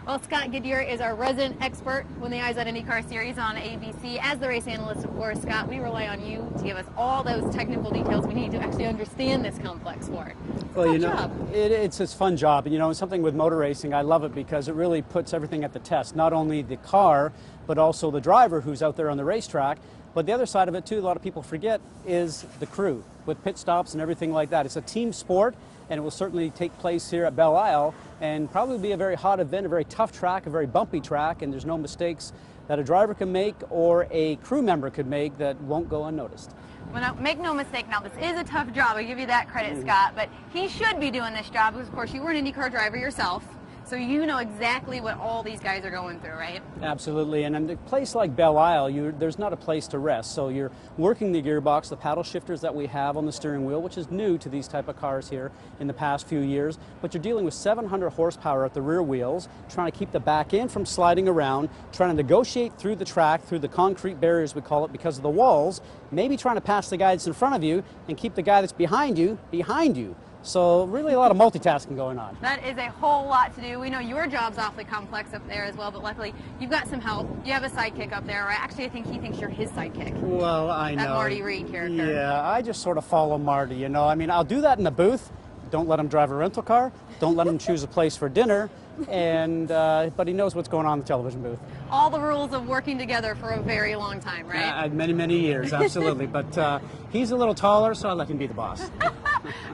Well, Scott Goodyear is our resident expert when the WXYZ IndyCar series on ABC. As the race analyst, of course, Scott, we rely on you to give us all those technical details we need to actually understand this complex sport. Well, you know, it's a fun job. And, you know, something with motor racing, I love it because it really puts everything at the test. Not only the car, but also the driver who's out there on the racetrack. But the other side of it, too, a lot of people forget, is the crew with pit stops and everything like that. It's a team sport, and it will certainly take place here at Belle and probably be a very hot event, a very tough track, a very bumpy track, and there's no mistakes that a driver can make or a crew member could make that won't go unnoticed. Well, now, make no mistake, now this is a tough job. I give you that credit, Scott, but he should be doing this job because, of course, you were an IndyCar driver yourself. So you know exactly what all these guys are going through, right? Absolutely, and in a place like Belle, there's not a place to rest. So you're working the gearbox, the paddle shifters that we have on the steering wheel, which is new to these type of cars here in the past few years, but you're dealing with 700 horsepower at the rear wheels, trying to keep the back end from sliding around, trying to negotiate through the track, through the concrete barriers we call it because of the walls, maybe trying to pass the guy that's in front of you and keep the guy that's behind you. So really a lot of multitasking going on. That is a whole lot to do. We know your job's awfully complex up there as well, but luckily you've got some help. You have a sidekick up there, right? Actually, I think he thinks you're his sidekick. Well, I know. That Marty Reed character. Yeah, I just sort of follow Marty, you know. I mean, I'll do that in the booth. Don't let him drive a rental car. Don't let him choose a place for dinner. And but he knows what's going on in the television booth. All the rules of working together for a very long time, right? Many years, absolutely. But he's a little taller, so I let him be the boss.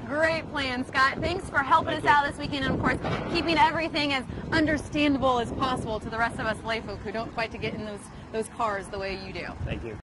Great plan, Scott. Thanks for helping us out this weekend, and of course, keeping everything as understandable as possible to the rest of us layfolk who don't quite to get in those cars the way you do. Thank you.